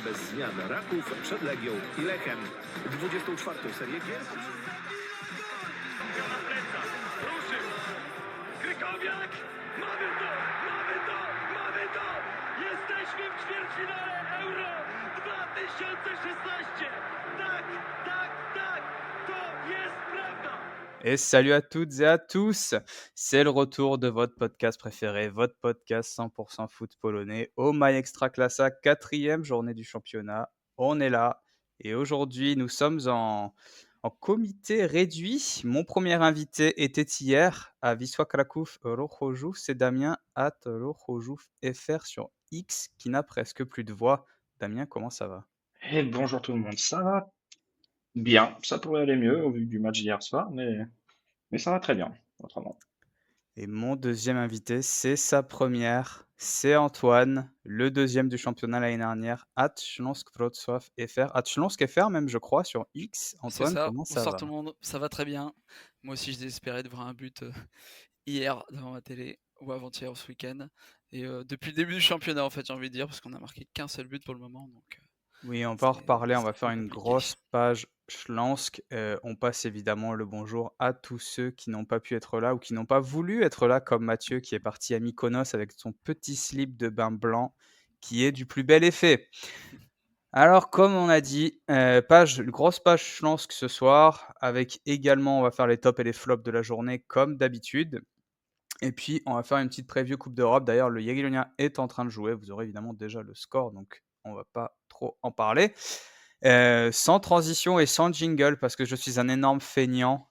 ale bez zmian Raków przed Legią i Lechem. 24. serię gier. Na plecach, ruszył, Krykowiak, mamy to, mamy to, mamy to! Jesteśmy w ćwierćfinale Euro 2016! Tak, tak, tak, to jest prawda! Et salut à toutes et à tous, c'est le retour de votre podcast préféré, votre podcast 100% foot polonais au My Extraclassa, 4e journée du championnat. On est là et aujourd'hui nous sommes en comité réduit. Mon premier invité était hier à Wisła Kraków Rochojów, c'est Damien at Rochojów FR sur X qui n'a presque plus de voix. Damien, comment ça va? Et bonjour tout le monde, ça va bien, ça pourrait aller mieux au vu du match d'hier soir, mais ça va très bien, autrement. Et mon deuxième invité, c'est sa première, c'est Antoine, le deuxième du championnat l'année dernière, @Śląsk Wrocław FR, @Śląsk FR même je crois sur X. C'est Antoine, ça. comment ça Bonsoir va? tout le monde, ça va très bien. Moi aussi, j'ai espéré de voir un but hier devant ma télé ou avant-hier ce week-end. Et depuis le début du championnat, en fait, j'ai envie de dire, parce qu'on a marqué qu'un seul but pour le moment. Donc, Oui, on va en reparler, on va c'est un faire peu une compliqué. grosse page Śląsk. On passe évidemment le bonjour à tous ceux qui n'ont pas pu être là ou qui n'ont pas voulu être là, comme Mathieu qui est parti à Mykonos avec son petit slip de bain blanc qui est du plus bel effet. Alors, comme on a dit, une grosse page Śląsk ce soir, avec également, on va faire les tops et les flops de la journée comme d'habitude. Et puis, on va faire une petite preview Coupe d'Europe. D'ailleurs, le Jagiellonia est en train de jouer. Vous aurez évidemment déjà le score, donc on va pas trop en parler. Sans transition et sans jingle, parce que je suis un énorme feignant,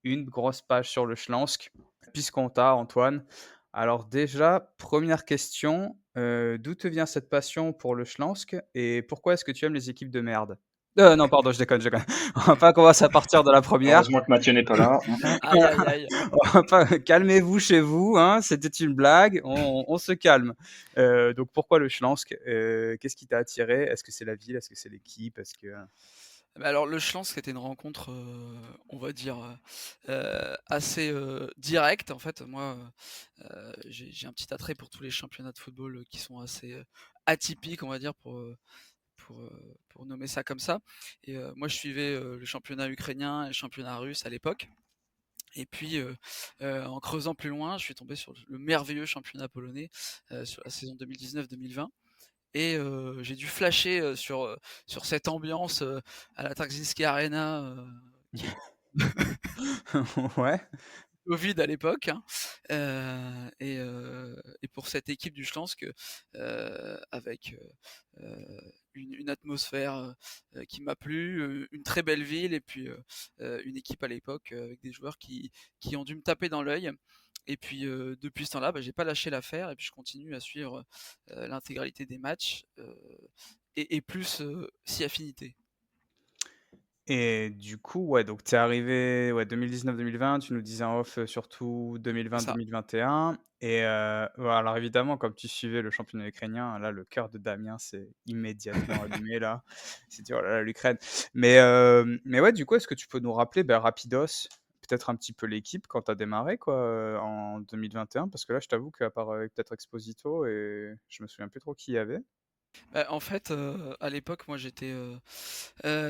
une grosse page sur le Śląsk, puisqu'on t'a, Antoine. Alors déjà, première question, d'où te vient cette passion pour le Śląsk et pourquoi est-ce que tu aimes les équipes de merde? Non, pardon, je déconne. On va pas commencer à partir de la première. Heureusement que Mathieu n'est pas là. Aïe, aïe, aïe. Calmez-vous chez vous, hein, c'était une blague, on se calme. Donc pourquoi le Śląsk? Qu'est-ce qui t'a attiré? Est-ce que c'est la ville? Est-ce que c'est l'équipe? Est-ce que... Bah alors, le Śląsk, c'était une rencontre, on va dire, assez directe. En fait, moi, j'ai un petit attrait pour tous les championnats de football qui sont assez atypiques, on va dire, pour nommer ça comme ça. Et moi, je suivais le championnat ukrainien et le championnat russe à l'époque. Et puis, en creusant plus loin, je suis tombé sur le merveilleux championnat polonais sur la saison 2019-2020. Et j'ai dû flasher sur cette ambiance à la Taksimsky Arena qui Ouais. Covid à l'époque, hein. Et pour cette équipe du Śląsk, avec une atmosphère qui m'a plu, une très belle ville et puis une équipe à l'époque avec des joueurs qui ont dû me taper dans l'œil. Et puis depuis ce temps-là, j'ai pas lâché l'affaire et puis je continue à suivre l'intégralité des matchs et plus si affinité. Et du coup, ouais, donc tu es arrivé, ouais, 2019-2020, tu nous disais en off, surtout C'est ça. 2020-2021 et ouais, alors évidemment, comme tu suivais le championnat ukrainien, là, le cœur de Damien s'est immédiatement allumé là. Il s'est dit: «Oh là là, l'Ukraine». Mais ouais, du coup, est-ce que tu peux nous rappeler, rapidos, peut-être un petit peu l'équipe quand tu as démarré quoi, en 2021? Parce que là, je t'avoue qu'à part, peut-être Exposito et je me souviens plus trop qui il y avait. En fait, à l'époque, moi j'étais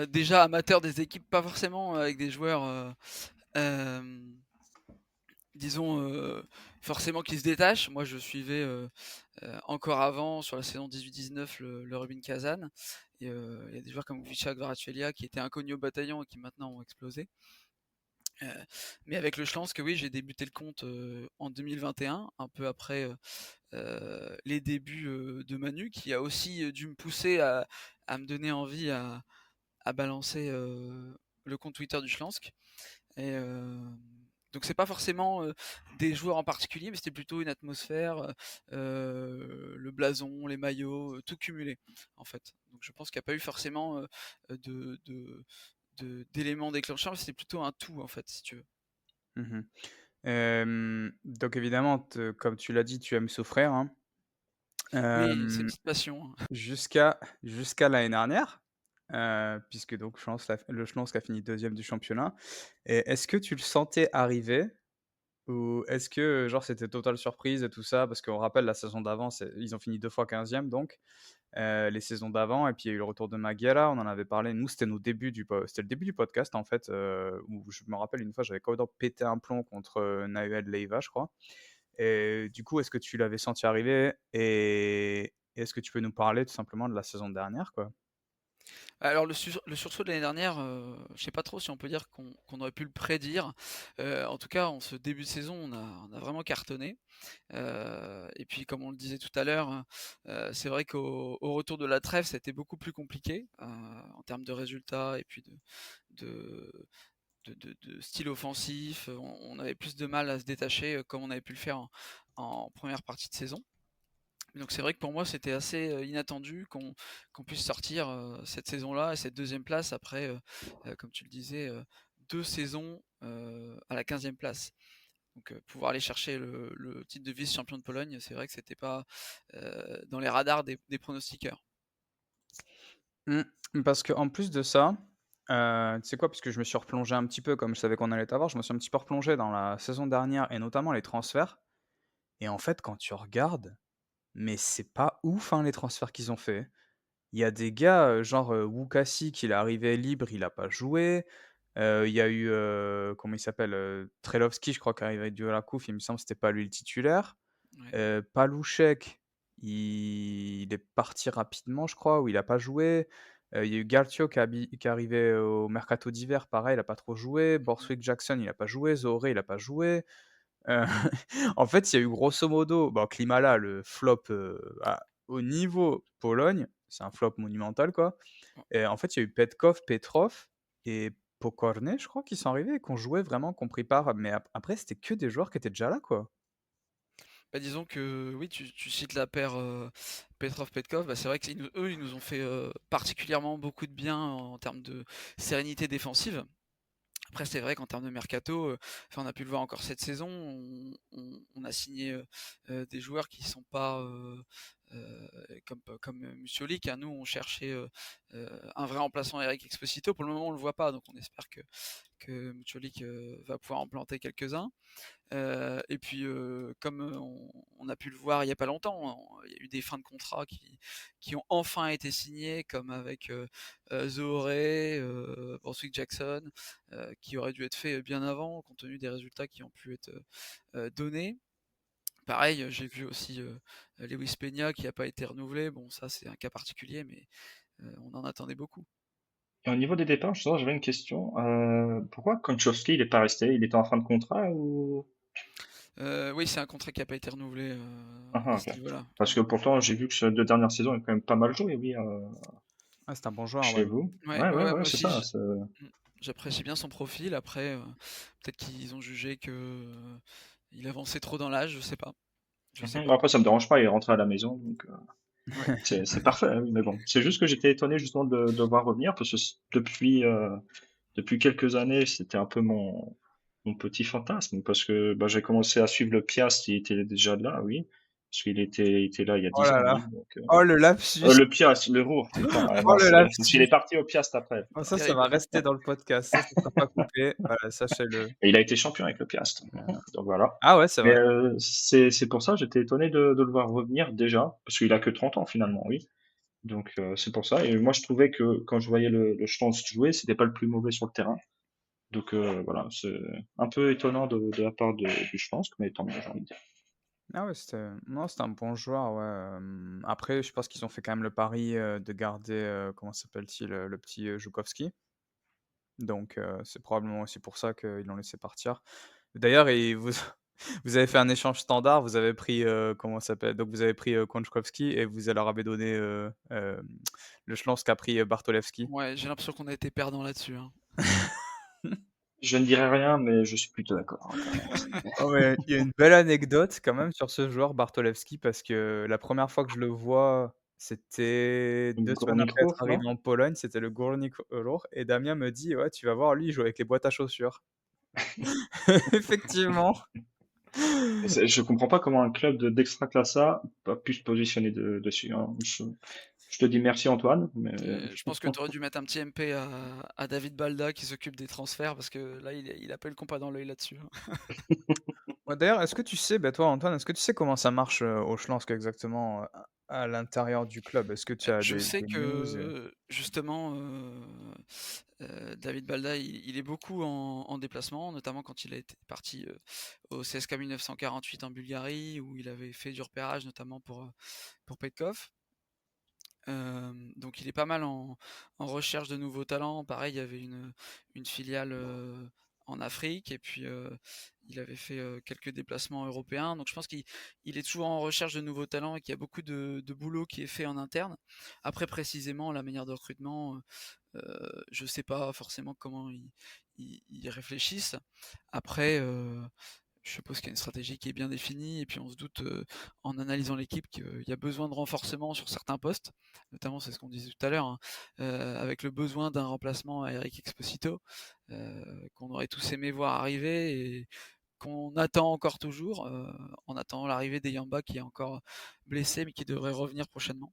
déjà amateur des équipes, pas forcément avec des joueurs, hem, disons, forcément qui se détachent. Moi je suivais, encore avant, sur la saison 18-19, le Rubin Kazan. Et il y a des joueurs comme Wicha Kvaratskhelia qui étaient inconnus au bataillon et qui maintenant ont explosé. Heu, mais avec le Śląsk, oui, j'ai débuté le compte en 2021, un peu après les débuts de Manu, qui a aussi dû me pousser à me donner envie à balancer le compte Twitter du Śląsk. Et donc c'est pas forcément des joueurs en particulier, mais c'était plutôt une atmosphère, le blason, les maillots, tout cumulé en fait. Donc je pense qu'il n'y a pas eu forcément d'éléments déclencheurs, mais c'était plutôt un tout en fait, si tu veux. Mmh. Donc évidemment, comme tu l'as dit, tu aimes souffrir, hein. Oui, c'est une Hem, petite passion, hein. jusqu'à l'année dernière, puisque donc le Schlensk a fini deuxième du championnat et est-ce que tu le sentais arriver ou est-ce que, genre, c'était totale surprise et tout ça? Parce qu'on rappelle la saison d'avant, ils ont fini 2 fois 15e donc. les saisons d'avant et puis il y a eu le retour de Maguera, on en avait parlé. Nous, c'était le début du podcast en fait, où je me rappelle une fois, j'avais complètement pété un plomb contre, Nahuel Leiva, je crois. Et du coup, est-ce que tu l'avais senti arriver et est-ce que tu peux nous parler tout simplement de la saison dernière, quoi? Alors le sursaut de l'année dernière, je sais pas trop si on peut dire qu'on aurait pu le prédire. En tout cas, en ce début de saison, on a vraiment cartonné. Et puis comme on le disait tout à l'heure, c'est vrai qu'au retour de la trêve, ça a été beaucoup plus compliqué, en termes de résultats et puis de de style offensif. On avait plus de mal à se détacher, comme on avait pu le faire en première partie de saison. Donc c'est vrai que pour moi, c'était assez, inattendu qu'on puisse sortir, cette saison-là et cette deuxième place après, comme tu le disais, 2 saisons, à la 15e place. Donc pouvoir aller chercher le titre de vice-champion de Pologne, c'est vrai que c'était pas, dans les radars des pronostiqueurs. Parce qu'en plus de ça, tu sais quoi? Parce que je me suis replongé un petit peu comme je savais qu'on allait t'avoir, je me suis un petit peu replongé dans la saison dernière et notamment les transferts et en fait, quand tu regardes, mais c'est pas ouf, hein, les transferts qu'ils ont fait. Il y a des gars, genre, Wukasi qu'il est arrivé libre, il a pas joué. Il y a eu, comment il s'appelle? Trelowski, je crois, qui est arrivé du Olakouf, il me semble que c'était pas lui le titulaire. Ouais. Paloušek, il est parti rapidement, je crois, ou il a pas joué. Il y a eu Garcio qui est arrivé au mercato d'hiver, pareil, il a pas trop joué. Borswick Jackson, il a pas joué. Zohore, il a pas joué. Heu, en fait, il y a eu grosso modo, bon, Klimala, le flop, au niveau Pologne, c'est un flop monumental, quoi. Et en fait, il y a eu Petkov, Petrov et Pokorny, je crois, qui sont arrivés et qui ont joué vraiment, qui ont pris part. Mais après, c'était que des joueurs qui étaient déjà là, quoi. Bah, disons que oui, tu cites la paire, Petrov-Petkov, bah, c'est vrai qu'ils nous ont fait, particulièrement beaucoup de bien en termes de sérénité défensive. Après, c'est vrai qu'en termes de mercato, enfin, on a pu le voir encore cette saison, on a signé, des joueurs qui sont pas, comme Musialik, hein. Nous, on cherchait, un vrai remplaçant à Eric Exposito. Pour le moment, on le voit pas, donc on espère que Musialik, va pouvoir en planter quelques-uns. Et puis, comme, on a pu le voir il y a pas longtemps, il y a eu des fins de contrat qui ont enfin été signées, comme avec, Zohore, Borswick Jackson, qui auraient dû être faits, bien avant, compte tenu des résultats qui ont pu être, donnés. Pareil, j'ai vu aussi, Lewis Peña qui a pas été renouvelé. Bon, ça, c'est un cas particulier, mais, on en attendait beaucoup. Et au niveau des départs, justement, j'avais une question. Pourquoi Konchowski, il est pas resté? Il était en fin de contrat ou? Oui, c'est un contrat qui a pas été renouvelé, Ah, à ah, ce ok. niveau-là. Parce que pourtant, j'ai vu que ces 2 dernières saisons, il a quand même pas mal joué, oui, Ah, c'est un bon joueur, ouais. chez vous. Ouais, Ouais, ouais, ouais, ouais, ouais, moi c'est aussi, ça. mmh, j'apprécie bien son profil. Après, peut-être qu'ils ont jugé que, il avançait trop dans l'âge, je sais Bon, pas. après, ça me dérange pas, il est rentré à la maison, donc Ouais. c'est parfait, hein, oui, mais bon. C'est juste que j'étais étonné justement de le voir revenir, parce que depuis quelques années, c'était un peu mon petit fantasme, parce que bah, j'ai commencé à suivre le Piast, il était déjà là, oui, parce il était là il y a Oh 10 là ans, là. oui. Donc, Oh le lapsus. le Piast, le Ruhr, putain, ouais, Oh non, le parce qu'il lapsus. est parti au Piast après. Oh, Voilà. ça va Terrible. rester dans le podcast. Ça sera pas coupé. Voilà, sachez-le. Et il a été champion avec le Piast, donc voilà. Ah ouais, c'est Mais vrai. c'est pour ça, j'étais étonné de le voir revenir déjà, parce qu'il a que 30 ans finalement, oui. Donc c'est pour ça. Et moi, je trouvais que quand je voyais le Schwanz jouer, c'était pas le plus mauvais sur le terrain. Donc voilà, c'est un peu étonnant de la part du Schwanz, mais tant mieux, j'ai envie de dire. Ah ouais, non, c'était un bon joueur, ouais. Après, je pense qu'ils ont fait quand même le pari de garder, comment s'appelle-t-il, le petit Joukowski. Donc, c'est probablement aussi pour ça qu'ils l'ont laissé partir. D'ailleurs, vous avez fait un échange standard, vous avez pris, comment ça s'appelle? Donc, vous avez pris Konchkowski et vous leur avez donné le Schlensk a pris Bartolewski. Ouais, j'ai l'impression qu'on a été perdant là-dessus, hein. Je ne dirai rien, mais je suis plutôt d'accord, hein, quand même. Oh, mais il y a une belle anecdote quand même sur ce joueur Bartolewski parce que la première fois que je le vois, c'était 2 semaines Górnik après être Ruch, arrivé non? en Pologne, c'était le Górnik Ruch et Damien me dit: «Ouais, tu vas voir, lui, il joue avec les boîtes à chaussures». Effectivement. Je comprends pas comment un club d'Extraclassa a pu se positionner dessus, hein. Je te dis merci Antoine, mais Je pense que tu aurais dû mettre un petit MP à David Balda qui s'occupe des transferts parce que là, il a pas eu le compas dans l'œil là-dessus, hein. Ouais, d'ailleurs, est-ce que tu sais, toi Antoine, est-ce que tu sais comment ça marche, au Schlensk exactement, à l'intérieur du club? Est-ce que tu as Je des sais news? que justement, David Balda, il est beaucoup en déplacement, notamment quand il a été parti, au CSKA 1948 en Bulgarie, où il avait fait du repérage, notamment pour Petkov. Donc il est pas mal en recherche de nouveaux talents. Pareil, il y avait une filiale, en Afrique et puis, il avait fait, quelques déplacements européens. Donc je pense qu'il est toujours en recherche de nouveaux talents et qu'il y a beaucoup de boulot qui est fait en interne. Après précisément la manière de recrutement, je sais pas forcément comment ils réfléchissent. Après, je suppose qu'il y a une stratégie qui est bien définie et puis on se doute, en analysant l'équipe qu'il y a besoin de renforcement sur certains postes. Notamment, c'est ce qu'on disait tout à l'heure, hein, avec le besoin d'un remplacement à Eric Exposito, qu'on aurait tous aimé voir arriver et qu'on attend encore toujours, en attendant l'arrivée d'Eyamba qui est encore blessé mais qui devrait revenir prochainement.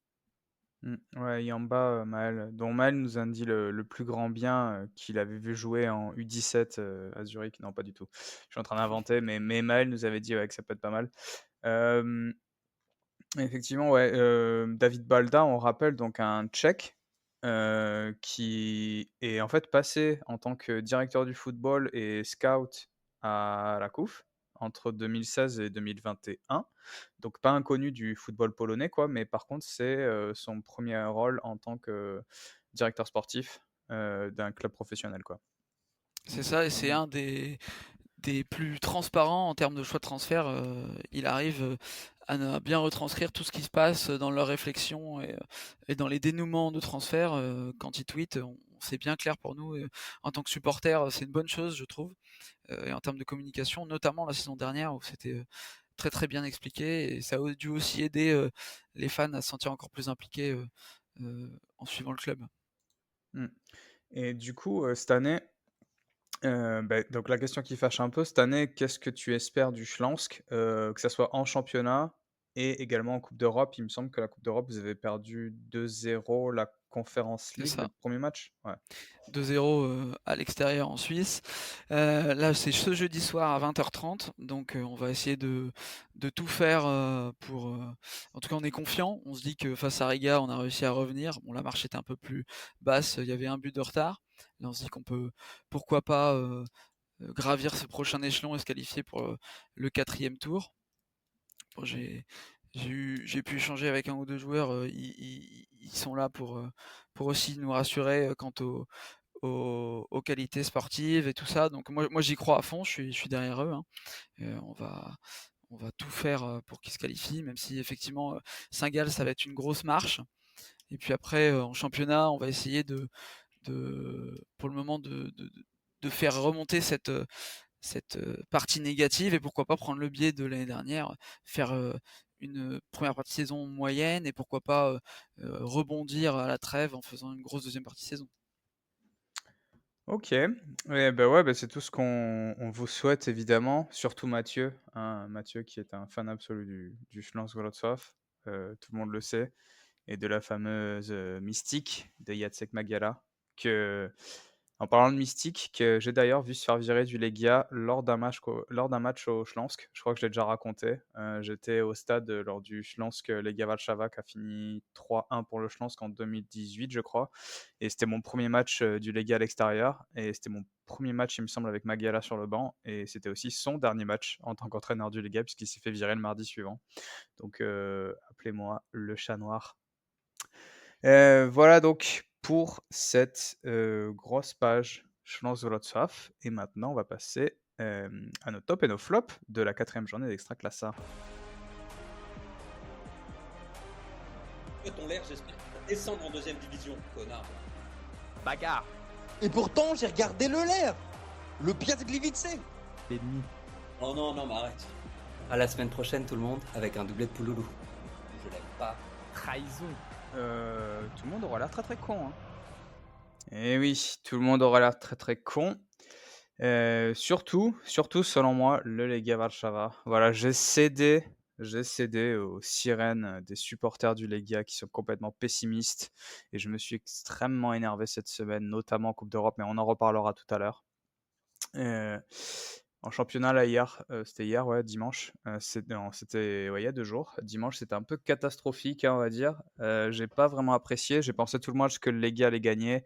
Ouais, Yamba, Maël, dont Maël nous a dit le plus grand bien, qu'il avait vu jouer en U17, à Zurich. Non, pas du tout. Je suis en train d'inventer, mais Maël nous avait dit, ouais, que ça peut être pas mal. Hem, Effectivement, ouais, David Balda, on rappelle donc un Tchèque, qui est en fait passé en tant que directeur du football et scout à la COUF entre 2016 et 2021. Donc pas inconnu du football polonais quoi, mais par contre c'est, son premier rôle en tant que directeur sportif, d'un club professionnel quoi. C'est ça et c'est Mmh. un des plus transparents en termes de choix de transfert. Il arrive bien retranscrire tout ce qui se passe dans leurs réflexions et dans les dénouements de transfert. Quand il tweet, c'est bien clair pour nous. En tant que supporter, c'est une bonne chose, je trouve. Et en termes de communication, notamment la saison dernière où c'était très très bien expliqué et ça a dû aussi aider les fans à se sentir encore plus impliqués en suivant le club. Mmh. Et du coup, cette année, donc la question qui fâche un peu, cette année, qu'est-ce que tu espères du Schlansk? Que ça soit en championnat et également en coupe d'Europe? Il me semble que la coupe d'Europe, vous avez perdu 2-0 la Conference C'est League, ça. le premier match? Ouais. 2-0 à l'extérieur en Suisse. Là, c'est ce jeudi soir à 20h30, donc on va essayer de tout faire pour. En tout cas, on est confiant. On se dit que face à Riga, on a réussi à revenir. Bon, la marche était un peu plus basse, il y avait un but de retard. Là, on se dit qu'on peut, pourquoi pas, gravir ce prochain échelon et se qualifier pour le quatrième tour. Bon, j'ai pu échanger avec un ou deux joueurs. Ils sont là pour aussi nous rassurer quant aux qualités sportives et tout ça. Donc moi j'y crois à fond, je suis derrière eux, hein. On va tout faire pour qu'ils se qualifient, même si effectivement Saint-Gall ça va être une grosse marche. Et puis après en championnat, on va essayer pour le moment de faire remonter cette partie négative et pourquoi pas prendre le biais de l'année dernière, faire une première partie de saison moyenne et pourquoi pas rebondir à la trêve en faisant une grosse deuxième partie de saison. OK. Et bah, ouais, bah, c'est tout ce qu'on vous souhaite évidemment, surtout Mathieu, hein, Mathieu qui est un fan absolu du Schloss Wrocław, tout le monde le sait et de la fameuse, Mystique de Jacek Magiera que en parlant de Mystique, que j'ai d'ailleurs vu se faire virer du Legia lors d'un match au Śląsk. Je crois que je l'ai déjà raconté. J'étais au stade, lors du Śląsk, Legia Warszawa qui a fini 3-1 pour le Śląsk en 2018, je crois et c'était mon premier match, du Legia à l'extérieur et c'était mon premier match, il me semble, avec Magiera sur le banc et c'était aussi son dernier match en tant qu'entraîneur du Legia puisqu'il s'est fait virer le mardi suivant. Donc appelez-moi le chat noir. Voilà donc pour cette, grosse page Schloss Wrocław et maintenant on va passer, à nos tops et nos flops de la 4e journée d'Extraclassa. Ton l'air, j'espère que tu vas descendre en deuxième division, connard. Bagarre. Et pourtant, j'ai regardé le l'air. Le Piast Gliwice. Oh non, non, mais arrête. À la semaine prochaine tout le monde avec un doublé de Pouloulou. Je l'aime pas. Trahison. Tout le monde aura l'air très, très con, hein. Eh oui, tout le monde aura l'air très, très con. Surtout selon moi, le Legia Warszawa. Voilà, j'ai cédé aux sirènes, des supporters du Legia qui sont complètement pessimistes et je me suis extrêmement énervé cette semaine, notamment en coupe d'Europe, mais on en reparlera tout à l'heure. Heu, En championnat, là, hier, c'était hier, ouais, dimanche. Non, c'était ouais, il y a 2 jours. Dimanche, c'était un peu catastrophique, hein, on va dire. J'ai pas vraiment apprécié. J'ai pensé tout le match que le Legia allait gagner.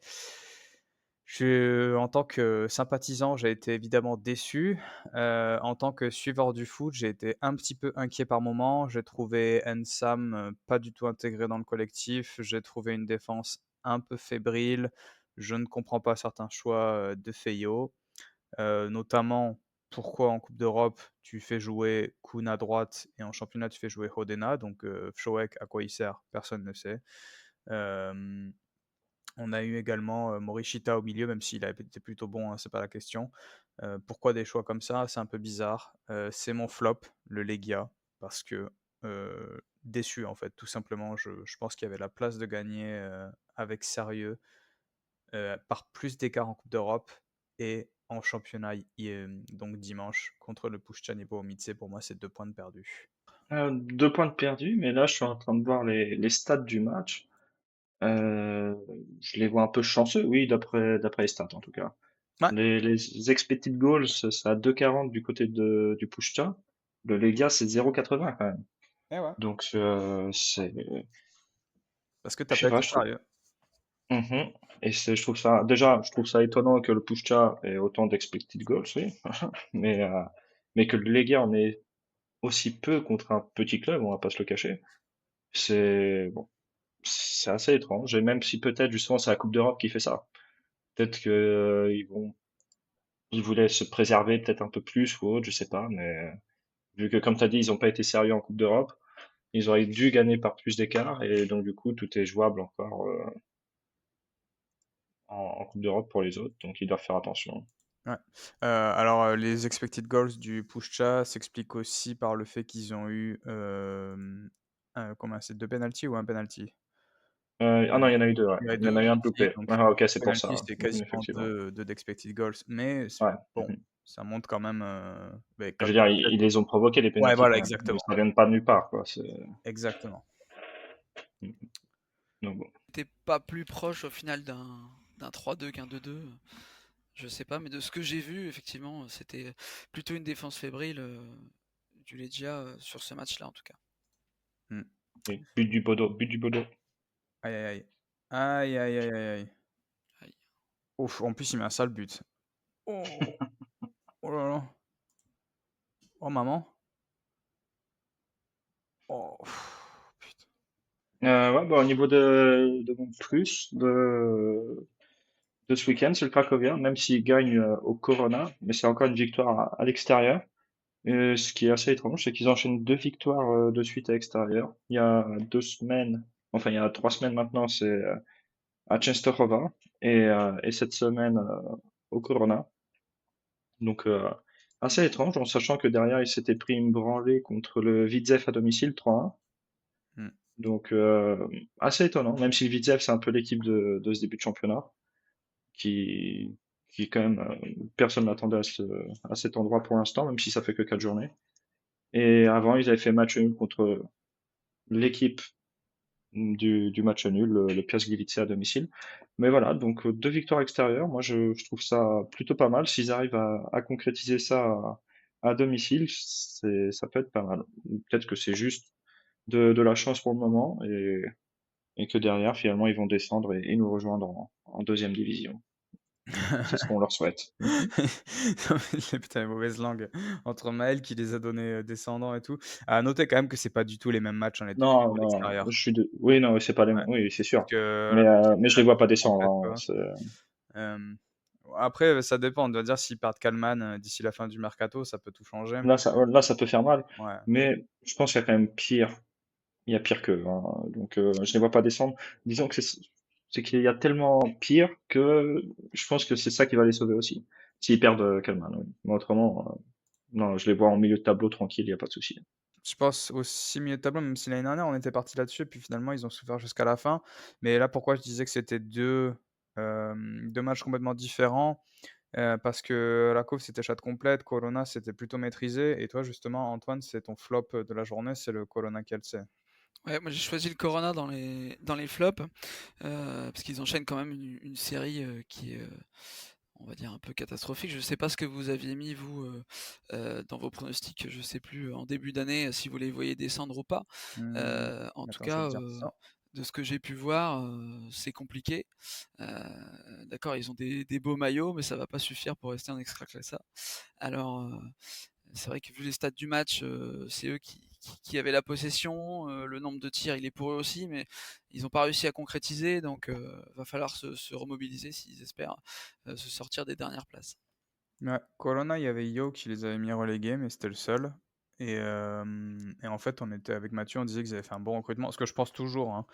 En tant que sympathisant, j'ai été évidemment déçu. En tant que suiveur du foot, j'ai été un petit peu inquiet par moments. J'ai trouvé Ensam, pas du tout intégré dans le collectif. J'ai trouvé une défense un peu fébrile. Je ne comprends pas certains choix, de Feio. Notamment, pourquoi en coupe d'Europe, tu fais jouer Kun à droite et en championnat, tu fais jouer Hodena. Donc, Fshowek, à quoi il sert? Personne ne sait. Hem, on a eu également, Morishita au milieu, même s'il a été plutôt bon, hein, c'est pas la question. Pourquoi des choix comme ça? C'est un peu bizarre. C'est mon flop, le Legia, parce que, déçu, en fait, tout simplement. Je pense qu'il y avait la place de gagner, avec sérieux, par plus d'écart en coupe d'Europe et en championnat, donc dimanche, contre le Puszcza Niepołomice. Pour moi, c'est 2 points de perdus. 2 points de perdu, mais là, je suis en train de voir les stats du match. Euh, je les vois un peu chanceux, oui, d'après les stats en tout cas. Ouais. Les expected goals, c'est à 2,40 du côté du Puszcza. Le Legia, c'est 0,80 quand même. Eh ouais. Donc, c'est. Parce que Je t'as sais pas pas, été je trouve. sérieux. Mhm. Et je trouve ça. Déjà, je trouve ça étonnant que le Puszcza ait autant d'expected goals, oui. Mais, euh, mais que le Legia en ait aussi peu contre un petit club, on va pas se le cacher. C'est bon, c'est assez étrange. Et même si peut-être justement c'est la Coupe d'Europe qui fait ça. Peut-être que ils voulaient se préserver peut-être un peu plus ou autre, je sais pas. Mais vu que comme tu as dit, ils n'ont pas été sérieux en Coupe d'Europe, ils auraient dû gagner par plus d'écart et donc du coup tout est jouable encore en Coupe d'Europe pour les autres. Donc ils doivent faire attention. Ouais. Alors, les expected goals du Puszcza s'expliquent aussi par le fait qu'ils ont eu, combien? C'est 2 penaltys ou 1 penalty? Ah non, il y en a eu deux, ouais. Il y en a Il y 2 en a eu un de penaltys, loupé. donc Ah, ok, c'est pour penalty, ça. c'est Oui, quasiment effectivement. 2 d'expected goals. Mais Ouais. bon, Mhm. ça montre quand même, Je veux comme dire, tu disais. ils les ont provoqués les Ouais, pénaltys voilà, quand même. exactement. Ça vient pas de nulle part, quoi. Exactement. Mhm. Donc bon. T'es pas plus proche au final d'un 3-2 qu'un 2-2. Je sais pas, mais de ce que j'ai vu, effectivement, c'était plutôt une défense fébrile du Legia sur ce match-là, en tout cas. Mmh. Oui. But du Bodo, but du Bodo. Aïe, aïe, aïe. Aïe, aïe, aïe, aïe, aïe. Aïe. Ouf, en plus, il met un sale but. Oh! Oh là là. Oh maman. Oh, putain. Ouais, bah, au niveau de mon plus de ce week-end, c'est le Cracovia, même s'il gagne au Corona, mais c'est encore une victoire à l'extérieur. Ce qui est assez étrange, c'est qu'ils enchaînent 2 victoires de suite à l'extérieur. Il y a 2 semaines, enfin il y a 3 semaines maintenant, c'est à Częstochowa et cette semaine au Corona. Donc assez étrange, en sachant que derrière il s'était pris une branlée contre le Widzew à domicile 3-1. Mmh. Donc assez étonnant, même si le Widzew c'est un peu l'équipe de ce début de championnat, qui, qui quand même personne n'attendait à cet endroit pour l'instant, même si ça fait que 4 journées. Et avant ils avaient fait match nul contre l'équipe du match nul, le Piast Gliwice à domicile. Mais voilà, donc 2 victoires extérieures, moi je trouve ça plutôt pas mal. S'ils arrivent à concrétiser ça à domicile, ça peut être pas mal. Peut-être que c'est juste de la chance pour le moment et que derrière, finalement, ils vont descendre et nous rejoindre en deuxième division. C'est ce qu'on leur souhaite. Non, mais putain, les mauvaises langues entre Maël qui les a donnés, descendants et tout. À noter quand même que c'est pas du tout les mêmes matchs, hein, les 2 Non, victoires à non, l'extérieur. oui, non, c'est pas les Ouais, mêmes. Oui, c'est parce sûr. que Mais, la euh, Puszczyk, mais je c'est les la vois pas deuxième descendre, complète, tu hein. vois? Hem, après, ça dépend. On doit dire s'ils perdent Kalman, d'ici la fin du mercato, ça peut tout changer. Là, ça peut faire mal. Ouais. Mais je pense qu'il y a quand même pire. Il y a pire qu'eux, hein. Donc, je les vois pas descendre. Disons que c'est qu'il y a tellement pire que je pense que c'est ça qui va les sauver aussi. S'ils perdent Kalman, oui. Mais autrement, non, je les vois en milieu de tableau tranquille, il y a pas de souci. Je pense aussi milieu de tableau, même si l'année dernière on était parti là-dessus, puis finalement ils ont souffert jusqu'à la fin. Mais là, pourquoi je disais que c'était 2 matchs complètement différents, parce que la Coupe c'était chatte complète, Corona c'était plutôt maîtrisé et toi justement Antoine, c'est ton flop, de la journée, c'est le Corona Kielce. Ouais, moi j'ai choisi le Corona dans les flops, parce qu'ils enchaînent quand même une série qui est on va dire un peu catastrophique. Je sais pas ce que vous aviez mis vous, dans vos pronostics, je sais plus en début d'année, si vous les voyez descendre ou pas. En tout Attends, je vais cas, te dire ça. de ce que j'ai pu voir, c'est compliqué. Heu, d'accord, ils ont des beaux maillots, mais ça va pas suffire pour rester en Extraclasa. Alors, c'est vrai que vu les stats du match, c'est eux qui avaient la possession, le nombre de tirs, il est pour eux aussi, mais ils ont pas réussi à concrétiser, donc va falloir se remobiliser s'ils espèrent, se sortir des dernières places. Ouais, Corona, il y avait Yo qui les avait mis relégués, mais c'était le seul. Et en fait, on était avec Mathieu, on disait qu'ils avaient fait un bon recrutement. Ce que je pense toujours, hein.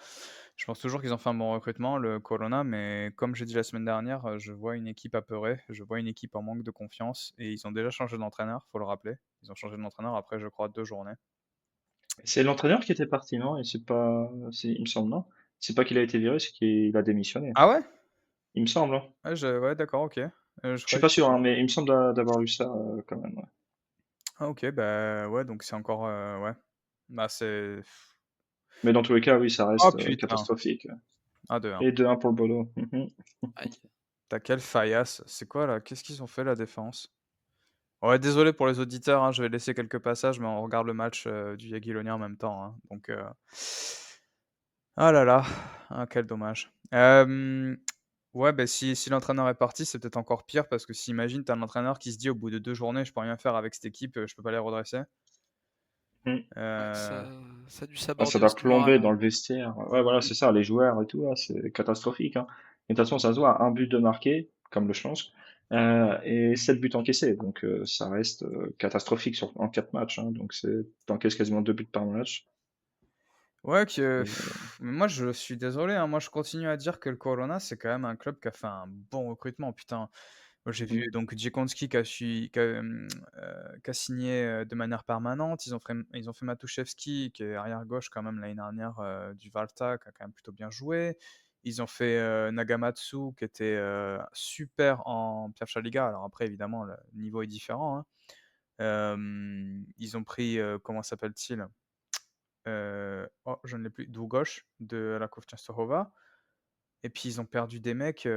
Je pense toujours qu'ils ont fait un bon recrutement, le Corona, mais comme j'ai dit la semaine dernière, je vois une équipe apeurée, je vois une équipe en manque de confiance, et ils ont déjà changé d'entraîneur, faut le rappeler. Ils ont changé d'entraîneur après, je crois, 2 journées. C'est l'entraîneur qui était parti, non? Et c'est pas, il me semble, non? C'est pas qu'il a été viré, c'est qu'il a démissionné. Ah ouais? Il me semble, hein. Ouais, d'accord, OK. Je Je suis croyais pas que sûr, hein, mais il me semble d'avoir lu ça quand même. Ouais. ah OK, bah, ouais, donc c'est encore, ouais. Bah, c'est Mais dans tous les cas, oui, ça oh reste putain! catastrophique. Ah 2-1. Et 2-1 pour le Bodo. Mhm. Aïe. Tu quelle faillasse. C'est quoi là? Qu'est-ce qu'ils ont fait la défense? Ouais, désolé pour les auditeurs, hein, je vais laisser quelques passages, mais on regarde le match, du Jagiellonia en même temps, hein, donc ah là là, ah quel dommage. Ouais, bah, si l'entraîneur est parti, c'est peut-être encore pire parce que si imagine, tu as un entraîneur qui se dit: «Au bout de 2 journées, je peux rien faire avec cette équipe, je peux pas les redresser». Mm. Ouais, ça Heu, ça a dû Ah, ça saborder doit aussi le moral, plomber ouais. dans le vestiaire. Ouais, voilà, c'est ça, les joueurs et tout, là, c'est catastrophique, hein. Et de toute façon, ça se voit, un but de marqué, comme le Schlansk, et 7 buts encaissés. Donc, ça reste catastrophique en 4 matchs, hein. Donc, t'encaisses quasiment 2 buts par match. ouais que Et, mais moi je suis désolé, hein, moi je continue à dire que le Corona, c'est quand même un club qui a fait un bon recrutement, putain. Moi, j'ai vu mm, donc Dziekonski qui a signé, de manière permanente. Ils ont fait Matuszewski qui est arrière gauche quand même l'année dernière, du Valta, qui a quand même plutôt bien joué. Ils ont fait, Nagamatsu qui était, super en Pierwsza Liga. Alors après évidemment le niveau est différent, hein. Ils ont pris, comment s'appelle-t-il? Oh je ne l'ai plus, Długosz de Raków Częstochowa. Et puis ils ont perdu des mecs,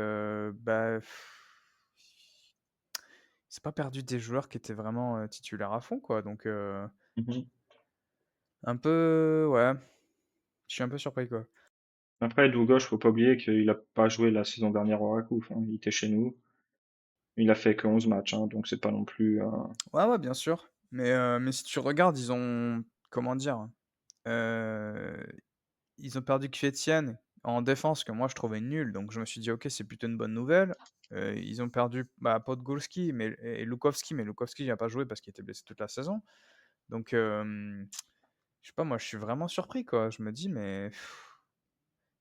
bah c'est pas perdu des joueurs qui étaient vraiment, titulaires à fond, quoi, donc mhm. un peu ouais, je suis un peu surpris, quoi. Après, Długosz, faut pas oublier qu'il a pas joué la saison dernière au Rakouf, hein. Il était chez nous. Il a fait que 11 matchs, hein, donc c'est pas non plus. Ouais, ouais, bien sûr, mais si tu regardes, ils ont comment dire? Heu, Ils ont perdu Kwiecień en défense que moi je trouvais nul, donc je me suis dit: «OK, c'est plutôt une bonne nouvelle». Ils ont perdu, bah, Podgorski et Lukowski, mais Lukowski il a pas joué parce qu'il était blessé toute la saison, donc je sais pas, moi je suis vraiment surpris, quoi. Je me dis: «Mais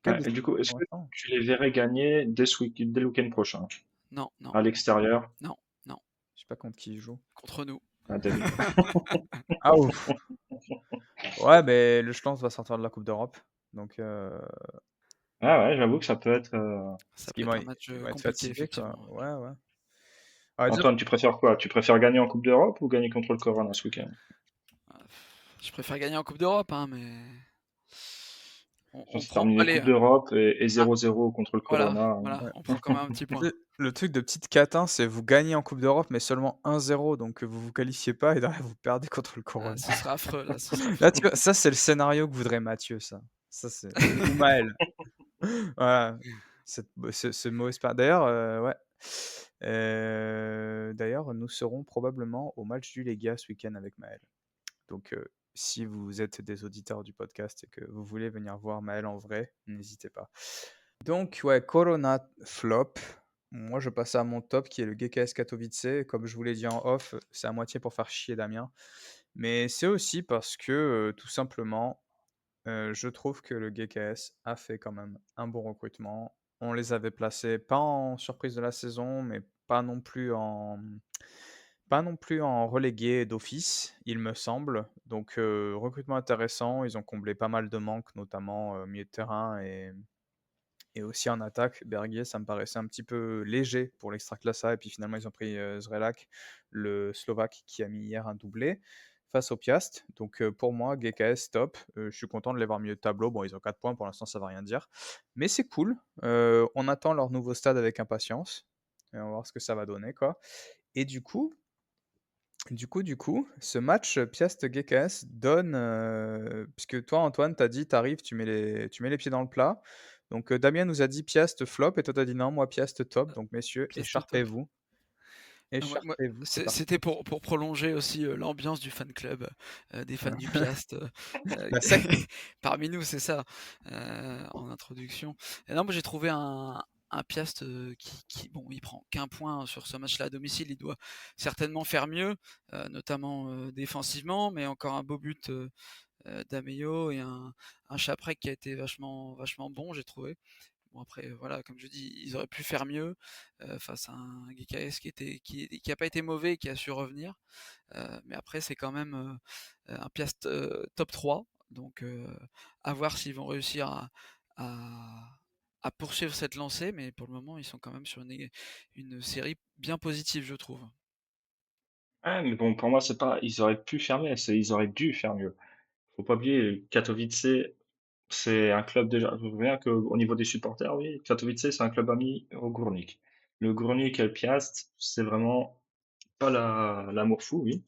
quelle Ouais, et du déception coup, est-ce pour que l'instant». tu les verrais gagner dès le week-end prochain, Non, non, à l'extérieur, non, non, Je sais pas contre qui ils jouent. contre nous. à David? Ah ouf! Ouais, mais le Schlanz va sortir de la coupe d'Europe, donc Ah ouais, j'avoue que ça peut être. Ça peut ils être vont un match, ils vont être compliqué fatigués, quoi. effectivement, ouais. Ouais, ouais. On va dire Antoine, tu préfères quoi? Tu préfères gagner en Coupe d'Europe ou gagner contre le Corona ce week-end? Je préfère gagner en coupe d'Europe, hein, mais Ça on se prend terminer allez, Coupe d'Europe et 0-0 contre le voilà, Corona. voilà, ouais. on prend quand même un petit Tu point. sais, le truc de petite catin, c'est vous gagnez en coupe d'Europe, mais seulement 1-0, donc vous vous qualifiez pas et derrière vous perdez contre le Ah, Corona. ce serait affreux, là, ce serait Là, affreux. tu vois, ça, c'est le scénario que voudrait Mathieu, ça. Ça, c'est ou Maël. Voilà, ce mot espoir. D'ailleurs, ouais. D'ailleurs, nous serons probablement au match du Legia ce week-end avec Maël. Donc, si vous êtes des auditeurs du podcast et que vous voulez venir voir Maël en vrai, n'hésitez pas. Donc, ouais, Corona flop. Moi, je passe à mon top qui est le GKS Katowice. Comme je vous l'ai dit en off, c'est à moitié pour faire chier Damien. Mais c'est aussi parce que, tout simplement, je trouve que le GKS a fait quand même un bon recrutement. On les avait placés pas en surprise de la saison, mais pas non plus en relégué d'office, il me semble. Donc, recrutement intéressant. Ils ont comblé pas mal de manques, notamment milieu de terrain et aussi en attaque. Bergier, ça me paraissait un petit peu léger pour l'Extraclasa. Et puis finalement, ils ont pris Zrelak, le Slovaque, qui a mis hier un doublé face au Piast. Donc pour moi, GKS top. Je suis content de les voir milieu de tableau. Bon, ils ont 4 points, pour l'instant, ça ne va rien dire. Mais c'est cool. On attend leur nouveau stade avec impatience. et on va voir ce que ça va donner, quoi. Et du coup, ce match Piast-GKS donne, puisque toi, Antoine, tu as dit, tu arrives, tu mets les pieds dans le plat. Donc, Damien nous a dit Piast flop, et toi, tu as dit non, moi, Piast top. Donc, messieurs, Piast top. écharpez-vous. Non, Écharpez-vous, c'est parti. c'était pour prolonger aussi l'ambiance du fan club, des fans du Piast La secte. parmi nous, c'est ça, en introduction. Et non, moi j'ai trouvé un Piast bon, il prend qu'un point sur ce match-là à domicile, il doit certainement faire mieux, notamment défensivement, mais encore un beau but d'Ameyo et un Chaprek qui a été vachement bon, j'ai trouvé. Bon après, voilà, comme je dis, ils auraient pu faire mieux face à un GKS qui a pas été mauvais et qui a su revenir. Mais après, c'est quand même un Piast top 3. Donc à voir s'ils vont réussir à poursuivre cette lancée. Mais pour le moment, ils sont quand même sur une série bien positive, je trouve. Ouais, mais bon, pour moi, c'est pas ils auraient pu faire mieux, ils auraient dû faire mieux. Faut pas oublier, Katowice, c'est un club déjà rien qu'au niveau des supporters, oui, Katowice, c'est un club ami au Górnik. Le Górnik et le Piast, c'est vraiment pas l'amour fou, oui.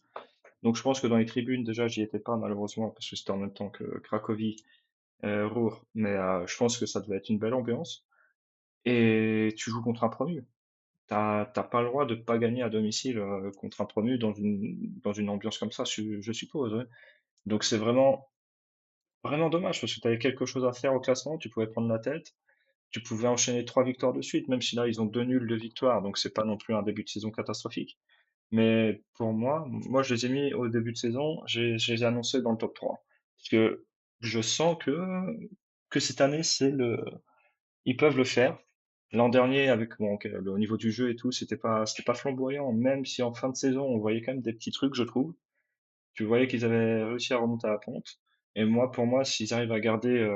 Donc je pense que dans les tribunes, déjà, j'y étais pas malheureusement parce que c'était en même temps que Cracovie, Ruhr, mais je pense que ça devait être une belle ambiance. Et tu joues contre un promu. T'as pas le droit de pas gagner à domicile contre un promu dans une ambiance comme ça, je suppose, ouais. Donc c'est vraiment dommage parce que tu avais quelque chose à faire au classement, tu pouvais prendre la tête, tu pouvais enchaîner 3 victoires de suite, même si là ils ont 2 nuls de victoire, donc c'est pas non plus un début de saison catastrophique. Mais pour moi je les ai mis au début de saison, je les ai annoncés dans le top 3. Parce que je sens que cette année ils peuvent le faire. L'an dernier, avec bon, au niveau du jeu et tout, c'était pas flamboyant, même si en fin de saison, on voyait quand même des petits trucs, je trouve. Tu voyais qu'ils avaient réussi à remonter à la pente. Et pour moi, s'ils arrivent à garder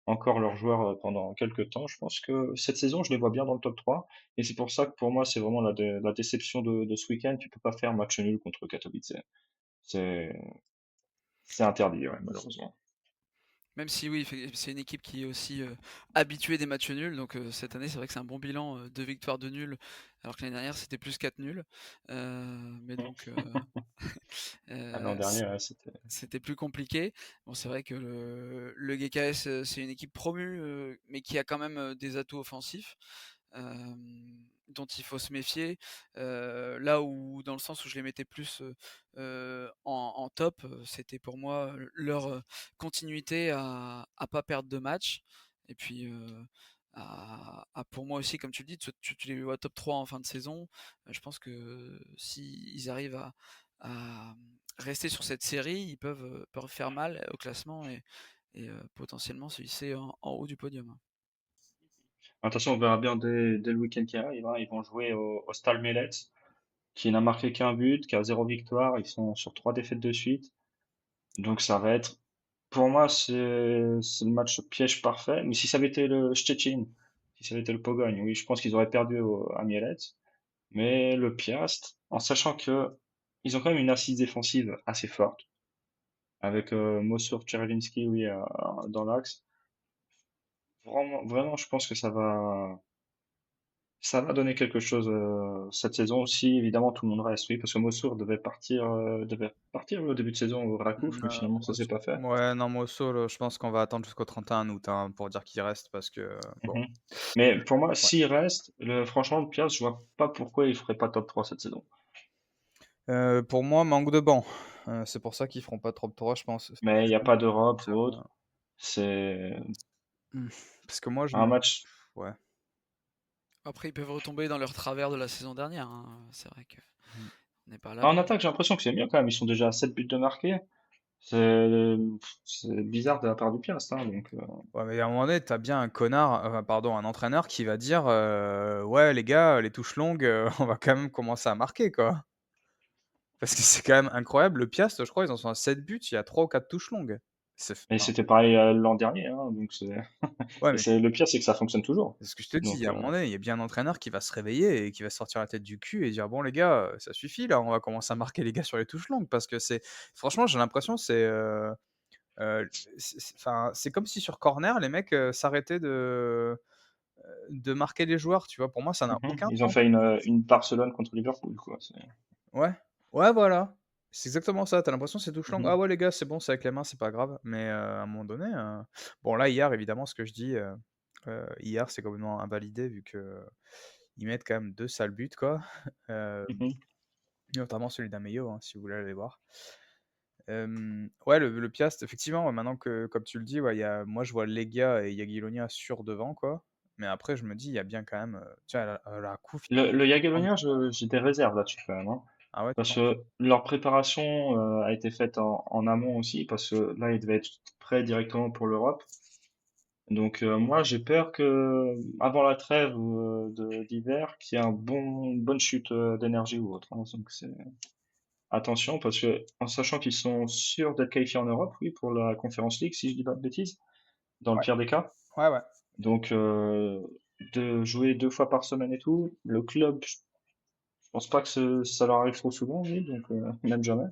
encore leurs joueurs pendant quelques temps, je pense que cette saison, je les vois bien dans le top 3. Et c'est pour ça que pour moi, c'est vraiment la déception de ce week-end. Tu peux pas faire match nul contre Katowice. C'est, c'est interdit, ouais, malheureusement. Même si oui, c'est une équipe qui est aussi habituée des matchs nuls. Donc cette année, c'est vrai que c'est un bon bilan, 2 victoires, 2 nuls, alors que l'année dernière, c'était plus 4 nuls. Mais donc L'an dernier, ouais, c'était plus compliqué. Bon, c'est vrai que le GKS, c'est une équipe promue, mais qui a quand même des atouts offensifs. Dont il faut se méfier. Là où, dans le sens où je les mettais plus en top, c'était pour moi leur continuité à pas perdre de match. Et puis, pour moi aussi, comme tu le dis, tu les vois top 3 en fin de saison. Je pense que s'ils arrivent à rester sur cette série, ils peuvent faire mal au classement et potentiellement se hisser en haut du podium. Attention, on verra bien dès le week-end qui arrive, hein. Ils vont jouer au Stal Mielec, qui n'a marqué qu'un but, qui a 0 victoire. Ils sont sur 3 défaites de suite. Donc ça va être, pour moi, c'est le match piège parfait. Mais si ça avait été le Szczecin, si ça avait été le Pogoń, oui, je pense qu'ils auraient perdu à Mielec. Mais le Piast, en sachant que ils ont quand même une assise défensive assez forte, avec Mosur Czerwinski, oui, dans l'axe. Vraiment, vraiment, je pense que ça va donner quelque chose cette saison aussi. Évidemment, tout le monde reste, oui, parce que Mossour devait partir au début de saison au Rakouf, mais finalement, ça s'est pas fait. Ouais, non, Mosso, je pense qu'on va attendre jusqu'au 31 août hein, pour dire qu'il reste parce que, bon, Mhm. Mais pour moi, ouais. s'il reste, franchement, le Piast, je vois pas pourquoi il ferait pas top 3 cette saison. Pour moi, manque de banc. C'est pour ça qu'ils feront pas top 3, je pense. Mais il n'y a pas d'Europe ou Euh, autre. C'est hmm, Parce que moi, un match. ouais. Après, ils peuvent retomber dans leur travers de la saison dernière, hein. C'est vrai que Hmm. on n'est pas là En pour. attaque, j'ai l'impression que c'est mieux quand même. Ils sont déjà à 7 buts de marqués. C'est bizarre de la part du Piast, hein, donc. Ouais, mais à un moment donné, t'as bien un connard, pardon, un entraîneur qui va dire ouais, les gars, les touches longues, on va quand même commencer à marquer, quoi. Parce que c'est quand même incroyable. Le Piast, je crois, ils en sont à 7 buts, il y a 3 ou 4 touches longues. Et Enfin, c'était pareil l'an dernier, hein, donc ouais, et mais le pire, c'est que ça fonctionne toujours. c'est ce que je te dis, Donc, à un moment donné, il y a bien un entraîneur qui va se réveiller et qui va sortir la tête du cul et dire bon, les gars, ça suffit là, on va commencer à marquer les gars sur les touches longues. Parce que franchement, j'ai l'impression, enfin, c'est comme si sur corner, les mecs s'arrêtaient de de marquer les joueurs, tu vois. Pour moi, ça n'a aucun Ils ont sens. fait une Barcelone contre Liverpool, quoi. Ouais, ouais, voilà. C'est exactement ça. T'as l'impression que c'est touche langue. Mhm. Ah ouais, les gars, c'est bon, c'est avec les mains, c'est pas grave. Mais à un moment donné, bon là hier, évidemment, ce que je dis hier, c'est complètement invalidé vu que ils mettent quand même 2 sales buts, quoi. Euh, Mhm. Notamment celui d'Ameyo, hein, si vous voulez aller voir. Ouais, le Piast, effectivement, ouais, maintenant que, comme tu le dis, ouais, moi je vois Legia et Yagiellonia sur devant, quoi. Mais après, je me dis, il y a bien quand même. Tiens, la coup, Le Jagiellonia, j'ai des réserves là-dessus quand même, hein. ah ouais, tu Parce penses? que leur préparation a été faite en amont aussi, parce que là, ils devaient être prêts directement pour l'Europe. Donc moi, j'ai peur que avant la trêve d'hiver, qu'il y ait une bonne chute d'énergie ou autre, hein. Donc attention, parce que en sachant qu'ils sont sûrs d'être qualifiés en Europe, oui, pour la Conference League, si je dis pas de bêtises, dans le Ouais, pire des cas. ouais, ouais. Donc de jouer 2 fois par semaine et tout, le club, je pense pas que ça leur arrive trop souvent, oui, donc même jamais.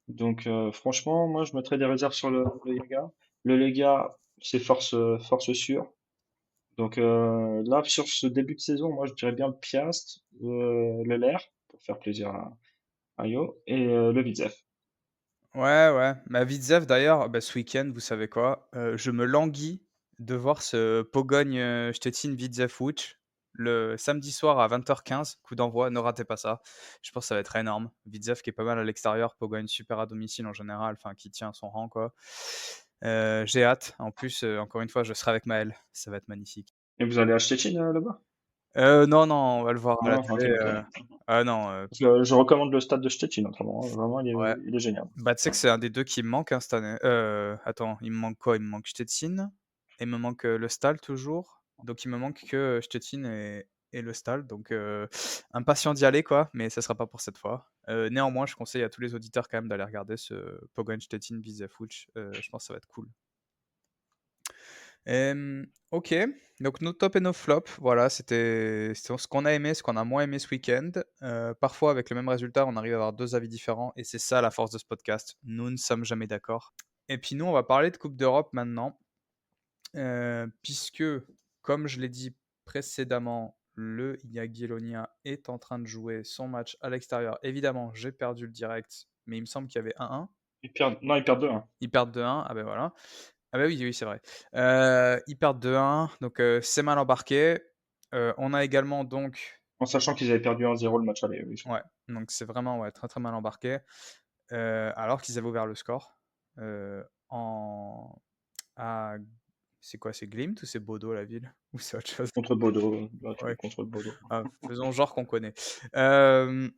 Donc franchement, moi je mettrais des réserves sur le Lega. Le Lega, c'est force sûre. Donc là, sur ce début de saison, moi je dirais bien le Piast, le Ler, pour faire plaisir à Yo, et le Widzew. Ouais, ouais. Ma Widzew, d'ailleurs, bah, ce week-end, vous savez quoi? Je me languis de voir ce Pogogne Stettin Widzew Łódź le samedi soir à 20h15, coup d'envoi. Ne ratez pas ça. Je pense que ça va être énorme. Widzew qui est pas mal à l'extérieur, Pogogne super à domicile en général, enfin qui tient son rang, quoi. J'ai hâte. En plus, encore une fois, je serai avec Maël. Ça va être magnifique. Et vous allez acheter Chin là-bas? Non, non, on va le voir à la Non, ok, télé. ok. Ah non, Parce que je recommande le stade de Stettin, autrement, hein. Vraiment, ouais. il est génial. Bah, tu sais que c'est un des 2 qui me manque, hein, cette année. Attends, il me manque quoi? Il me manque Stettin et il me manque, le Stall toujours. Donc il me manque que, Stettin et le Stall. Donc impatient d'y aller, quoi, mais ça sera pas pour cette fois. Néanmoins, je conseille à tous les auditeurs quand même d'aller regarder ce Pogoń Stettin Widzew Łódź. Je pense que ça va être cool. OK, donc nos top et nos flops, voilà, c'était ce qu'on a aimé, ce qu'on a moins aimé ce week-end. Parfois, avec le même résultat, on arrive à avoir 2 avis différents et c'est ça la force de ce podcast. Nous ne sommes jamais d'accord. Et puis nous, on va parler de Coupe d'Europe maintenant, puisque, comme je l'ai dit précédemment, le Jagiellonia est en train de jouer son match à l'extérieur. Évidemment, j'ai perdu le direct, mais il me semble qu'il y avait 1-1. Non, ils perdent 2-1. Ils perdent 2-1, ah ben voilà. Ah bah oui, oui, c'est vrai. Ils perdent 2-1, donc c'est mal embarqué. On a également donc En sachant qu'ils avaient perdu 1-0 le match aller, oui. ouais, donc c'est vraiment, ouais, très, très mal embarqué, alors qu'ils avaient ouvert le score, en à c'est quoi? C'est Glimt ou c'est Bodo la ville? Ou c'est autre chose? Contre Bodo, là, tu Ouais, joues contre Bodo. ah, faisons genre qu'on connaît. Hem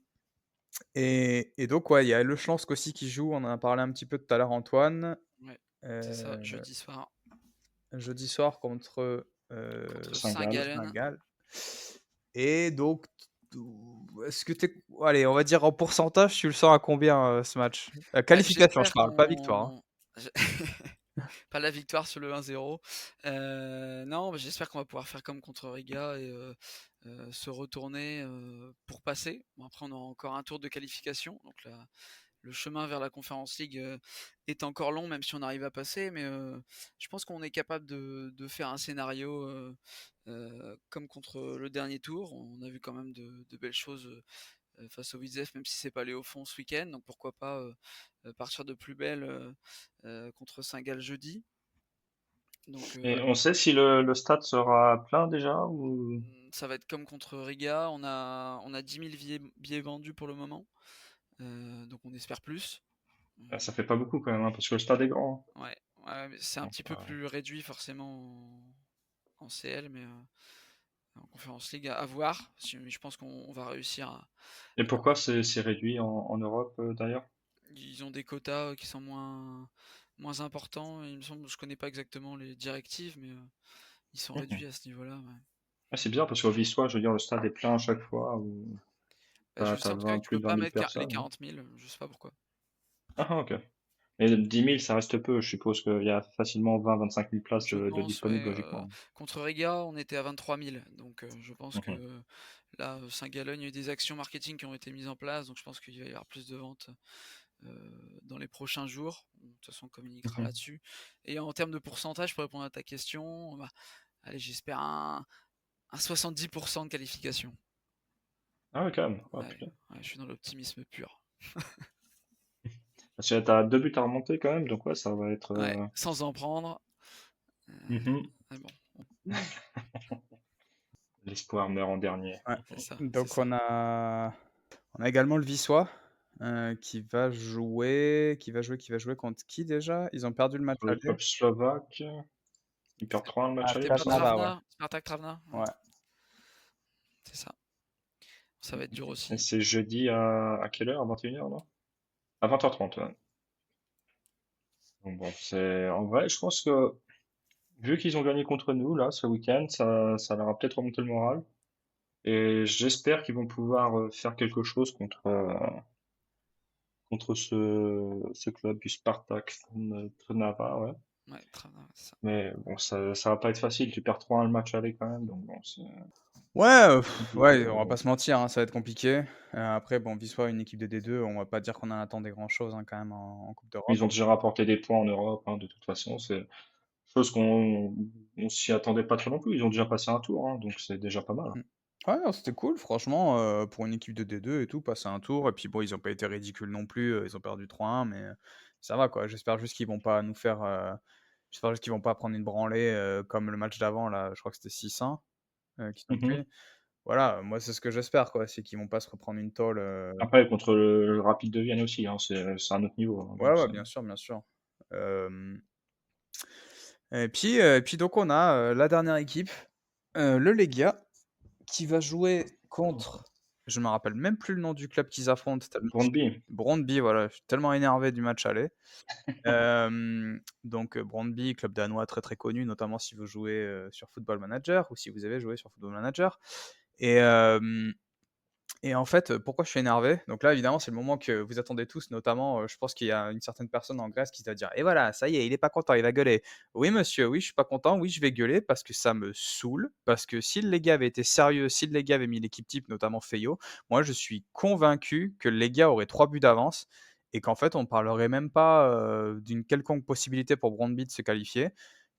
et donc ouais, il y a Le Schlansk aussi qui joue, on en a parlé un petit peu tout à l'heure Antoine, Ouais, c'est ça, heu, jeudi soir jeudi soir contre, contre Saint-Gall. Saint-Gallen. Saint-Gall. Et donc, est-ce que tu allez, on va dire en pourcentage, tu le sens à combien, ce match? Bah, Qualification, je j'espère parle, pas victoire, hein. qu'on je pas la victoire sur le 1-0. Non, bah, j'espère qu'on va pouvoir faire comme contre Riga et se retourner, pour passer. Bon après on aura encore un tour de qualification, donc le chemin vers la Conference League, est encore long même si on arrive à passer, mais je pense qu'on est capable de faire un scénario, comme contre le dernier tour. On a vu quand même de belles choses, face au Widzew, même si c'est pas allé au fond ce week-end, donc pourquoi pas, partir de plus belle, contre Saint-Gall jeudi. Donc Et voilà. on sait si le stade sera plein déjà ou Ça va être comme contre Riga, on a 10 000 billets vendus pour le moment, donc on espère plus. bah, ça fait pas beaucoup quand même, hein, parce que le stade est grand, Ouais, ouais, mais c'est un hein. petit peu plus réduit forcément en CL, mais en Conference League à voir. Je pense qu'on va réussir Et pourquoi c'est réduit en Europe d'ailleurs? ils ont des quotas qui sont moins importants. Il me semble, je connais pas exactement les directives, mais ils sont réduits Mhm. à ce niveau-là. Ouais. Ah, c'est bizarre parce qu'au Vistois, je veux dire, le stade est plein à chaque fois, où Bah, je sais t'as en tout cas que tu plus peux de 20 pas 000 mettre les personnes, hein. 40 000, je sais pas pourquoi. Ah, ok. Et 10 000, ça reste peu. Je suppose qu'il y a facilement 20-25 000 places Je de pense, ouais. disponibles, logiquement. Contre Riga, on était à 23 000, donc je pense que Mhm. là, Saint-Galogne, il y a eu des actions marketing qui ont été mises en place, donc je pense qu'il va y avoir plus de ventes dans les prochains jours. De toute façon, on communiquera Mhm. là-dessus. Et en termes de pourcentage, pour répondre à ta question, bah, allez, j'espère un 70% de qualification. Ah ouais, quand même. Ah, Ouais, putain. ouais, je suis dans l'optimisme pur. Parce que t'as 2 buts à remonter quand même, donc ouais, ça va être. Ouais, sans en prendre. Mhm. Mais bon, L'espoir meurt en dernier. Ouais. c'est ça. Donc on a également le Vissois qui va jouer contre qui déjà? Ils ont perdu le match Le aller. club slovaque, ils perdent 3-1 le match Ah, aller. C'était pas Trnava, ouais. Travna, Spartak Travna. Ouais. C'est ça. Ça va être dur aussi. Et c'est jeudi à quelle heure? À 21h, non? À 20h30, ouais. Donc bon, c'est en vrai, je pense que vu qu'ils ont gagné contre nous là ce week-end, ça leur a peut-être remonté le moral. Et j'espère qu'ils vont pouvoir faire quelque chose contre ce club du Spartak Trnava, ouais. Ouais, Travna, c'est ça. Mais bon, ça va pas être facile. Tu perds 3-1 le match aller quand même, donc bon, c'est Ouais, compliqué. ouais, on va pas se mentir, hein, ça va être compliqué. Après, bon, Vissois, une équipe de D2, on va pas dire qu'on en attendait grand-chose hein, quand même en Coupe d'Europe. Ils ont déjà rapporté des points en Europe, hein, de toute façon. C'est chose on s'y attendait pas trop non plus. Ils ont déjà passé un tour, hein, donc c'est déjà pas mal. Mm. Ouais, non, c'était cool, franchement, pour une équipe de D2 et tout, passer un tour. Et puis bon, ils ont pas été ridicules non plus, ils ont perdu 3-1, mais ça va quoi. J'espère juste qu'ils vont pas nous faire. J'espère juste qu'ils vont pas prendre une branlée comme le match d'avant, là, je crois que c'était 6-1 qu'ils ont Mhm. pris. Voilà, moi c'est ce que j'espère, quoi, c'est qu'ils vont pas se reprendre une tôle. Après, contre le Rapide de Vienne aussi, hein, c'est un autre niveau, hein, Ouais, donc ouais, bien sûr, bien sûr. Et puis donc on a la dernière équipe, le Legia, qui va jouer contre. Je me rappelle même plus le nom du club qu'ils affrontent. Brøndby. Brøndby, voilà, je suis tellement énervé du match aller. Donc Brøndby, club danois très très connu, notamment si vous jouez sur Football Manager ou si vous avez joué sur Football Manager. Et, et en fait, pourquoi je suis énervé? Donc là, évidemment, c'est le moment que vous attendez tous, notamment, je pense qu'il y a une certaine personne en Grèce qui va dire: «Et voilà, ça y est, il est pas content, il va gueuler». Oui, monsieur, oui, je suis pas content, oui, je vais gueuler parce que ça me saoule, parce que si le Lega avait été sérieux, si le Lega avait mis l'équipe type, notamment Feio, moi, je suis convaincu que le Lega aurait 3 buts d'avance et qu'en fait, on parlerait même pas, d'une quelconque possibilité pour Brøndby de se qualifier,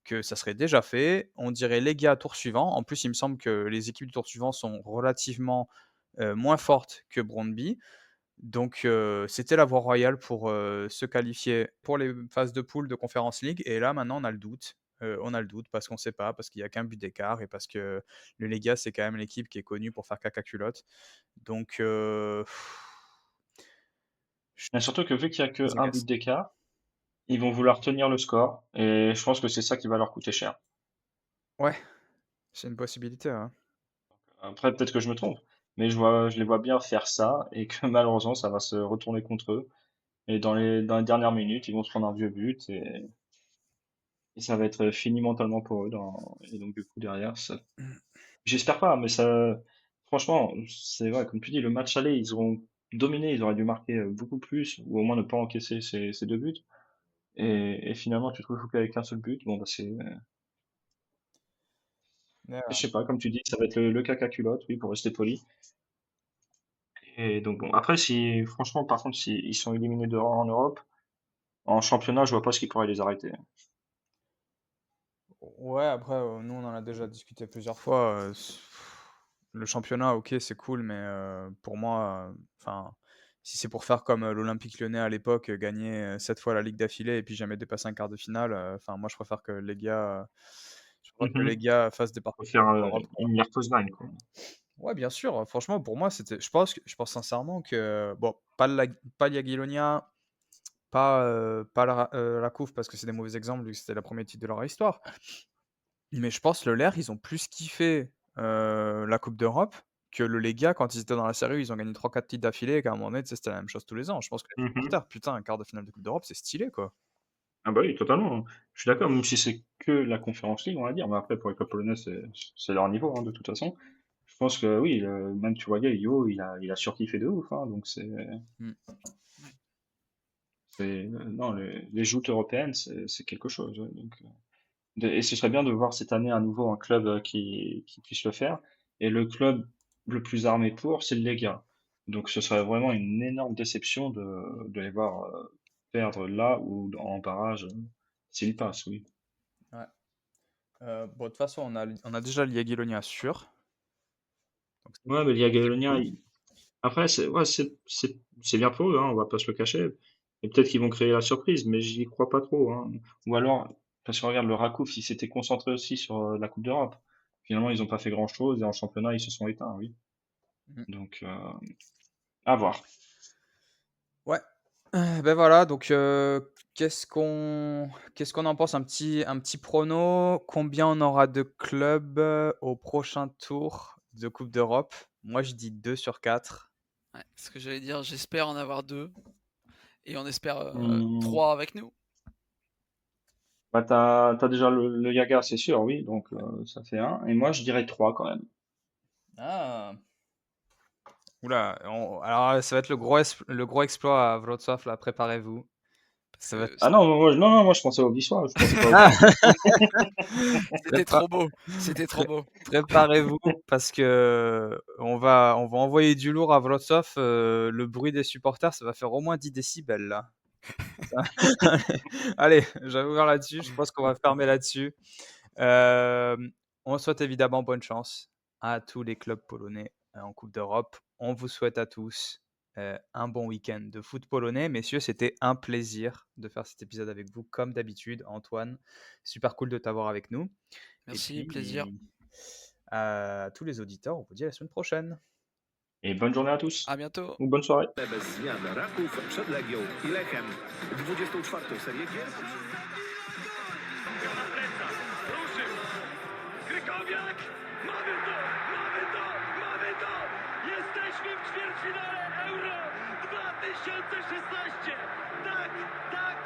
que ça serait déjà fait. On dirait Lega tour suivant. En plus, il me semble que les équipes du tour suivant sont relativement moins forte que Brøndby. Donc, c'était la voie royale pour se qualifier pour les phases de poule de Conference League. Et là, maintenant, on a le doute. On a le doute parce qu'on ne sait pas, parce qu'il n'y a qu'un but d'écart et parce que le Lega, c'est quand même l'équipe qui est connue pour faire caca culotte. Donc, je Mais surtout que vu qu'il y a suis que très un but agacé. d'écart, ils vont vouloir tenir le score, et je pense que c'est ça qui va leur coûter cher. Ouais, c'est une possibilité. Ouais. Après, peut-être que je me trompe, mais je les vois bien faire ça, et que malheureusement, ça va se retourner contre eux. Et dans les dernières minutes, ils vont se prendre un vieux but, et ça va être fini mentalement pour eux. Et donc, du coup, derrière, ça. J'espère pas, mais ça. Franchement, c'est vrai, comme tu dis, le match aller, ils ont dominé, ils auraient dû marquer beaucoup plus, ou au moins ne pas encaisser ces 2 buts. Et finalement, tu te retrouves qu'avec un seul but. Bon, bah, Ouais, je sais pas, comme tu dis, ça va être le caca culotte, oui, pour rester poli. Et donc, bon, après, si, franchement, par contre, s'ils sont éliminés en Europe, en championnat, je vois pas ce qui pourrait les arrêter. ouais, après, nous, on en a déjà discuté plusieurs fois. Le championnat, ok, c'est cool, mais pour moi, enfin, si c'est pour faire comme l'Olympique Lyonnais à l'époque, gagner 7 fois la Ligue d'affilée et puis jamais dépasser un quart de finale, enfin, moi, je préfère que les Mhm. gars fassent des Faut parcours faire en Europe, quoi. une Line, quoi. Ouais, bien sûr. Franchement, pour moi, c'était. Je pense sincèrement que bon, pas Jagiellonia, pas la Couve parce que c'est des mauvais exemples vu que c'était la première titre de leur histoire. Mais je pense le LER, ils ont plus kiffé la Coupe d'Europe que le Lega quand ils étaient dans la série, ils ont gagné 3-4 titres d'affilée et qu'à un moment donné, tu sais, c'était la même chose tous les ans. Je pense que les Mhm. supporters, putain, un quart de finale de Coupe d'Europe, c'est stylé, quoi. Ah bah oui, totalement, hein. Je suis d'accord, même si c'est que la Conference League, on va dire. Mais après, pour les clubs polonais, c'est leur niveau, hein, de toute façon. Je pense que oui, même tu voyais, Yo, il a surkiffé de ouf, hein, donc Mm. non, les joutes européennes, c'est quelque chose, ouais, donc, et ce serait bien de voir cette année à nouveau un club qui puisse le faire. Et le club le plus armé pour, c'est le Lega. Donc ce serait vraiment une énorme déception de les voir perdre là ou en barrage s'ils passent, oui. Ouais. Bon, de toute façon, on a déjà le Jagiellonia sûr. Ouais, mais Jagiellonia, après, c'est bien pour eux, hein, on va pas se le cacher. Et peut-être qu'ils vont créer la surprise, mais j'y crois pas trop, hein. Ou alors, parce que regarde, le Rakouf, ils s'étaient concentrés aussi sur la Coupe d'Europe. Finalement, ils ont pas fait grand-chose et en championnat, ils se sont éteints, oui. Mhm. Donc, à voir. Ouais. Ben voilà, donc qu'est-ce qu'on en pense? Un petit prono? Combien on aura de clubs au prochain tour de Coupe d'Europe? Moi, je dis 2 sur 4. Ouais, ce que j'allais dire, j'espère en avoir 2. Et on espère Hmm. 3 avec nous. Bah, t'as déjà le Yaga, c'est sûr, oui, donc ça fait 1. Et moi, je dirais 3 quand même. Ah. Oula, alors ça va être le gros exploit à Wrocław, là, préparez-vous. Parce Ça va que Ah non, moi je pensais au Wisła, je pensais pas au Ah c'était trop beau. C'était trop beau. Préparez-vous parce que on va envoyer du lourd à Wrocław. Le bruit des supporters, ça va faire au moins 10 décibels là. Ça- Allez, j'avais ouvert là-dessus. Je pense qu'on va fermer là-dessus. Euh, on souhaite évidemment bonne chance à tous les clubs polonais en Coupe d'Europe. On vous souhaite à tous un bon week-end de foot polonais. Messieurs, c'était un plaisir de faire cet épisode avec vous, comme d'habitude. Antoine, super cool de t'avoir avec nous. Merci, Et puis, plaisir. à tous les auditeurs, on vous dit à la semaine prochaine. Et bonne journée à tous. À bientôt. Ou bonne soirée. Bez zmian Raków przed Legią i Lechem. 24. serię gier. Piłka na plecach. Ruszył. Krykowiak. Mamy to! Mamy to! Mamy to! Jesteśmy w ćwierćfinale Euro 2016! Tak! Tak!